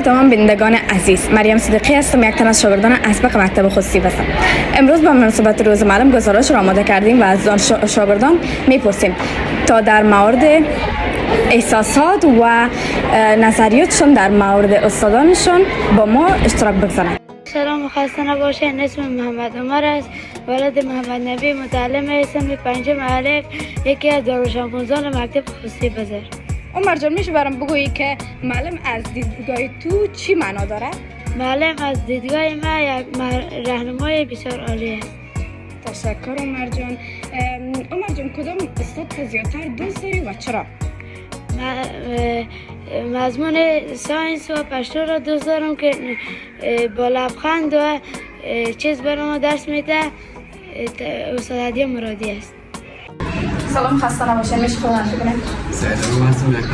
به تمام بینندگان عزیز، مریم صدیقی هستم، یک تن از شاگردان اسبق مکتب خصوصی هستم. امروز با مناسبت روز معلم گزارش را آماده کردیم و از شاگردان میپرسیم تا در مورد احساسات و نظریاتشون در مورد استادانشون با ما اشتراک بگذارند. سلام، خسته نباشین. اسم محمد عمر است، ولد محمد نبی، متعلم صنف پنجم الف، یکی از دارالشموزان مکتب خصوصی بزر. عمر جان، میشه برام بگویی که معلم از دیدگاه تو چی معنا داره؟ معلم از دیدگاه ما یک راهنمای بسیار عالی است. تشکر عمر جان. عمر جان، کدام استاد زیادتر دوست داری و چرا؟ مضمون ساینس و پشتو را دوست دارم که با لبخند و چیز برام درس میده. استاد علی مرادی است. سلام، خسته نباشین. میشه خودم معرفی کنید؟ سلام، هستم یک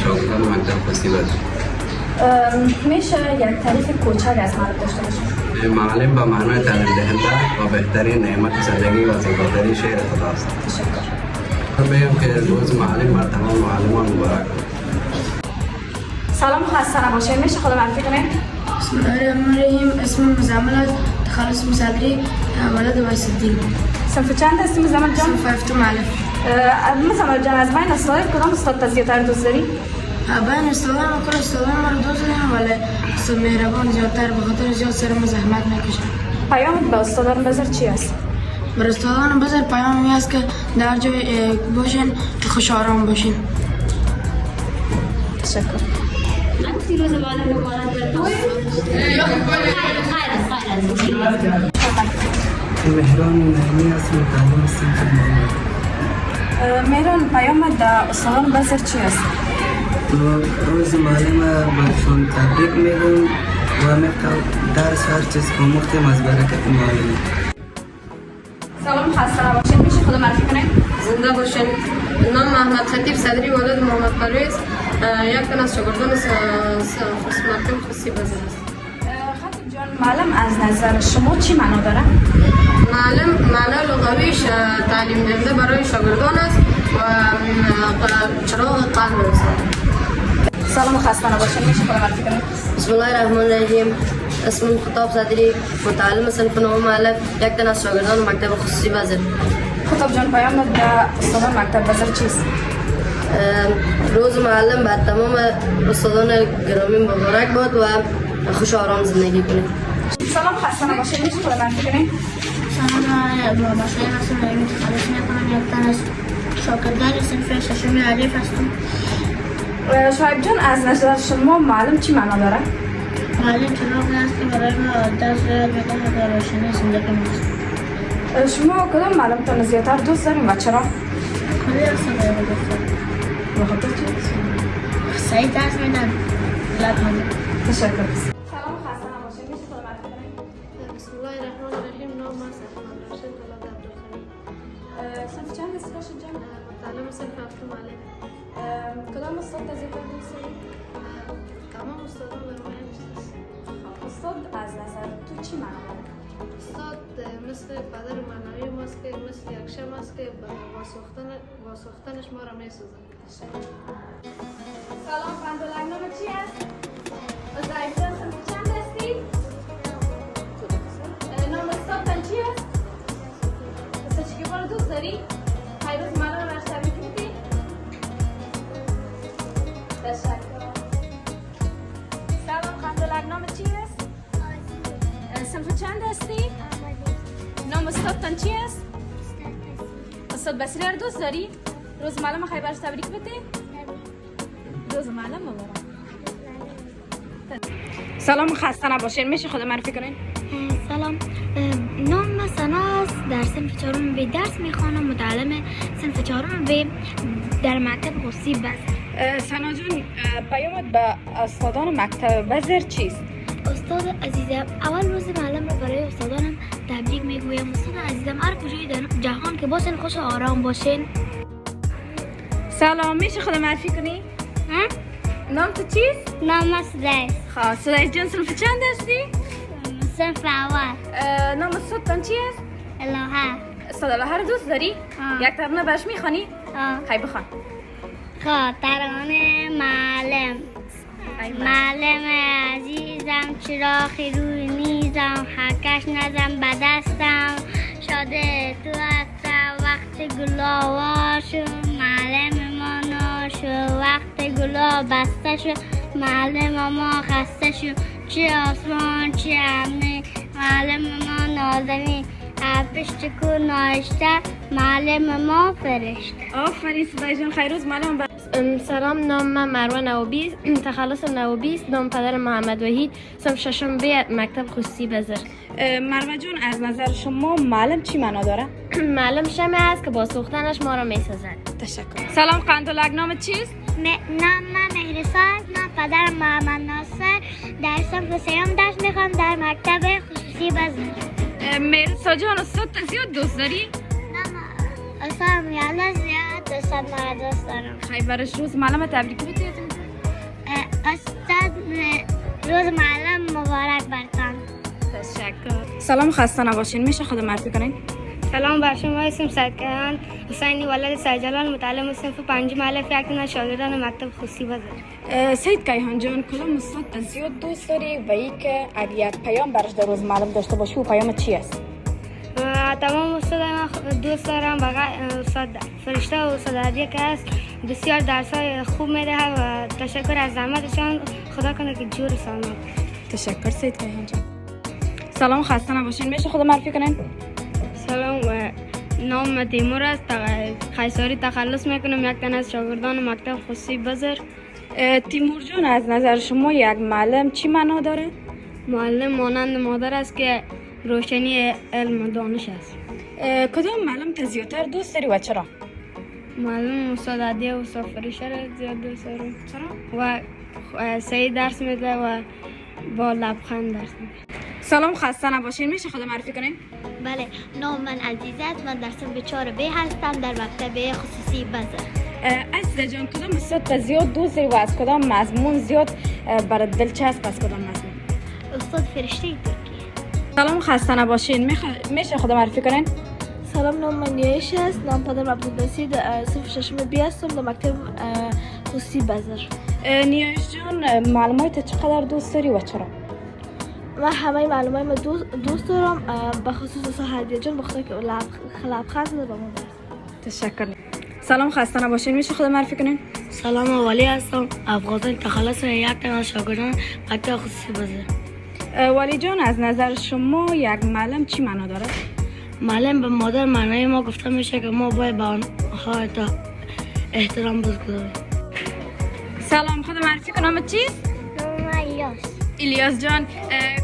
شاگردان مکتب خصوصی بزر. میشه یک تعریف کوچک از معلم داشته باشید؟ معلم با معنای تعلیم دهنده و بهترین نعمت زندگی و زیباترین شهر خدا است. تشکر. بگم که روز معلم بر تمام معلمان مبارک. سلام، خسته نباشین. میشه خودم معرفی کنید؟ بسم الله الرحمن الرحیم. اسم مزمل است، تخلص مصدری، ولد وایسدی. صنف چند هستی مزمل جان؟ صنف هفتم الف. مزمل جان، از بین استاد کدام استاد زیادتر دوست داری؟ بین استادان و کل استادان ما رو دوست داریم، ولی استاد مهربان زیادتر، به خاطر زیاد سرم زحمت نکشم. پیام به استادان بزر چی است؟ بر استادان بزر پیامی است که در جای باشین که خوش آرام باشین. تشکر. مهران نعیمی است، متعلم صنف نهم. مهران، پیام به استادان بزر چی است؟ روز معلم برشون تبریک میگم و میخوام درس هر چیز آموختیم از برکت معلم. سلام، خسته نباشین. میشه خودم معرفی کنید؟ زنده باشین. نام محمد خطیب صدری، ولد محمد پرویز، یک تن از شاگردان مکتب خصوصی بزر است. خطیب جان، معلم از نظر شما چی معنا داره؟ معلم معنا لغویش تعلیم دهنده برای شاگردان است و چراغ قلب است. سلام، خسته نباشین. میشه خودم معرفی کنید؟ بسم الله الرحمن الرحیم. اسم خطاب صدری، متعلم صنف نهم الف، یک تن از شاگردان مکتب خصوصی بزر. خطاب جان، پیام به استادان مکتب بزر چیست؟ روز معلم بر تمام استادان گرامی مبارک باد و خوش آرام زندگی کنید. سلام، خسته نباشین. میشه خودم معرفی کنید؟ سلام، باشین. اسم نعیمی، تخلص میکنم، یک تن از شاگردان صنف ششم الف هستم. شعیب جان، از نظر شما معلم چی معنا داره؟ معلم چراغی است که برای ما درس یاد میده و روشنی زندگی ماست. شما کدام معلمتان زیادتر دوست دارین و چرا؟ کلی هستم برای دوست دارم. بخاطر چی؟ سعید درس میدن. لطفاً. تشکر. سلام، خسته نباشین. میشه خودم معرفی کنید؟ بسم الله الرحمن الرحیم. نام است احمد راشد ولد عبدالغنی. صنف چند هستی راشد جان؟ متعلم صنف هفتم الف. کدام استاد زیادتر دوست داری؟ تمام استادان در مهم است. استاد از نظر تو چی معنا داره؟ استاد مثل پدر معنوی ماست که مثل یک شمع است که با سوختنش ما را میسوزد. سلام، فندولک نام چی است؟ زعیف جان، صنف چند هستی؟ نام استادتان چی است؟ استاد شکیبا رو دوست داری؟ پیروز معلم رو تبریک میگی؟ تشکر. سلام، فندولک نام چی است؟ صنف چند هستی؟ نام استادتان چی است؟ استاد بصیری رو دوست داری؟ روز معلم خیبرش تبریک بده؟ روز معلم مبارک. سلام، خسته نباشین. میشه خودم معرفی کنین؟ سلام، نام من سنا است، در صنف چهارم B درس میخوانم، متعلم صنف چهارم B در مکتب خصوصی بزر. سنا جان، پیامت به استادان مکتب بزر چیست؟ استاد عزیزم، اول روز معلم رو برای استادانم تبریک میگویم. استاد عزیزم، هر کجای در جهان که باشین خوش و آرام باشین. سلام، میشه خودم معرفی کنی؟ نام تو چیست؟ نام من سدیس. خب سدیس جان، صنف چند هستی؟ صنف اول. نام استادتان چی است؟ الهه. استاد الهه رو دوست داری؟ یک ترانه برش میخوانی؟ خیلی بخوان. خب، ترانه معلم. معلم عزیزم چراغی روی میزم حرکش نزم به دستم شاده تو هستم وقت گلا شو معلم ما ناشو وقت گلا بسته شو معلم ما خسته شو چه آسمان چه امنی معلم ما نازنی پشت کو ناشته معلم ما فرشته. آفرین صدای جان خیر روز معلم. سلام، نام من مروه نوابی، تخلصم نوابی است. نام پدر محمد وحید، سم ششم به مکتب خصوصی بزر. مروه جان از نظر شما معلم چی معنا داره؟ معلم شمع است که با سوختنش ما را میسازد. تشکر. سلام قندولک، نام چیست؟ نام من مهرسان، نام پدر محمد ناصر، در صنف سیام درس میخوام در مکتب خصوصی بزر. مهرسان جان استاد زیاد دوست داری؟ استادم یالا زیاد دوستان مرا دوست دارم. خیلی برش روز معلم تبریک بگید. استاد روز معلم مبارک برتان. تشکر. سلام، خسته نباشین. میشه خود معرفی کنین؟ سلام بر شما، اسم سید کیهان حسینی ولد سید جلال، متعلم صنف 5 الف، یک تن از شاگردان مکتب خصوصی بزر. سید کیهان جان کدام استاد زیاد دوست داری و ای که اگر یک پیام برش در روز معلم داشته باشی و پیام چی است؟ تمام استادای من دوست دارم، استاد فرشته و استاد عادی که است بسیار درسای خوب میده و تشکر از زحمتشان. خدا کنه که جور سلامت. تشکر سید کیهان جان. سلام، خسته نباشین. میشه خود معرفی کنین؟ سلام، نام تیمور است، قیصری تخلص میکنم، یک تن از شاگردان مکتب خصوصی بزر. تیمور جان از نظر شما یک معلم چی معنا داره؟ معلم مانند مادر است که روشنی علم و دانش است. کدام معلم تا زیادتر دوست داری و چرا؟ معلم استاد عادی و استاد فرشته را زیاد دوست دارم. چرا؟ و صحیح درس میده و با لبخند درس میده. سلام، خسته نباشین. میشه خود معرفی کنین؟ بله، نام من عزیزت، من در صنف 4 B هستم در مکتب خصوصی بزر. عزیزه جان کدام استاد تا زیاد دوست داری و از کدام مضمون زیاد برات دلچسب است؟ کدام مضمون؟ استاد فرشته ترکیه. سلام، خسته نباشین. میشه خود معرفی کنین؟ سلام، نام من نیایش است، نام پدرم عبدالبصیر، صنف 6 B هستم در مکتب خصوصی بزر. نیایش جان معلومات چقدر دوست داری و چرا؟ من همه معلومات ما دوست دارم، به خصوص استاد هدیه جان بخاطر که لبخند زده به ما درس. تشکر. سلام، خسته نباشین. میشه خود معرفی کنین؟ سلام، ولی هستم، افغان تخلص، یک تن از شاگردان مکتب خصوصی بزر. ولی جان از نظر شما یک معلم چی معنا داره؟ معلم به مادر معنای ما گفته میشه که ما باید به آنها احترام بگذاریم. سلام، خود معرفی کن. نام چیست؟ نام الیاس. الیاس جان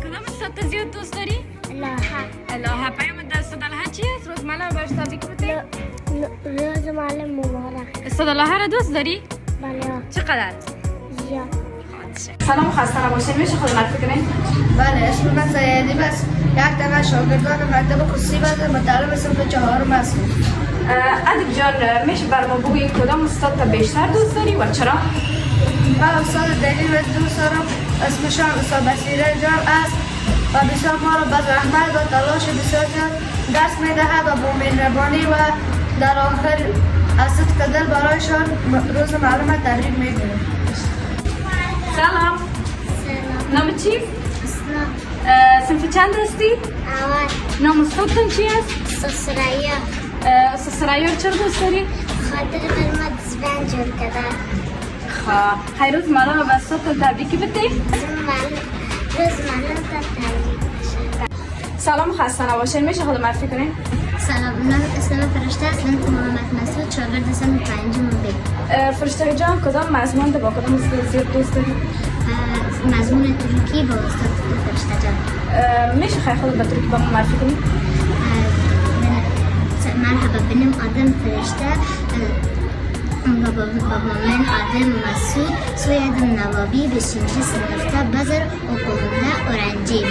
کدام استاد زیاد دوست داری؟ الهه. پیام استاد الهه چی است؟ روز معلم برش تبریک بگید. روز معلم مبارک. استاد الهه را دوست داری؟ بله. چقدر؟ زیاد. سلام، خسته نباشین. میشه خود معرفی کنین؟ بله، اسم من سیدی بس، یک تن از شاگردان مکتب خصوصی بزر، متعلم صنف 4 است. ادیب جان میشه بر ما بگویی کدام استاد تا بیشتر دوست داری و چرا؟ من استاد دلیل دوست دارم، اسمشان استاد بصیره جان است و بسیار ما را به زحمت و تلاش بسیار زیاد درس میدهد و با مهربانی و در آخر از صدق دل برایشان روز معلم تبریک میگویم. سلام. نام چیست؟ صنف چند هستی؟ اول. نام استادتون چی است؟ سسریا. استاد سرایار چرا دوست داری؟ خاطر خدمت زبان جور کرده. خیر روز معلم و استادتون تبریکی بدید. روز معلم تبریک. سلام، خسته نباشین. میشه خود معرفی کنین؟ سلام، من اسم فرشته است، من محمد مسعود، شاگرد صنف 5 B. فرشته جان کدام مضمون با کدام استاد زیاد دوست داری؟ مضمون ترکی با استاد فرشته جان. میشه خیلی خود به ترکی با ما معرفی کنین؟ مرحبا، benim adım Ferişte, babamın adı Masud, soyadım Navabi, 5. sınıfta Bazar okulunda öğrenciyim.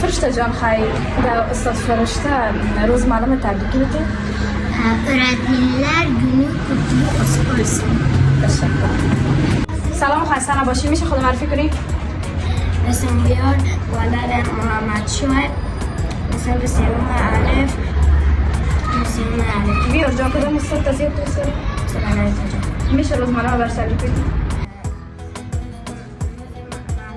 فرشته جان خیلی در استاد فرشته روز معلم تبریکی بدید. Öğretmenler günü kutlu olsun. تشکر. سلام، خسته نباشی. میشه خود معرفی کنی؟ اسم بیار ولد محمد شوهر، صنف 3 الف. بیار جان کدام استاد زیاد دوست داری؟ میشه روز معلم برش تبریک بدید.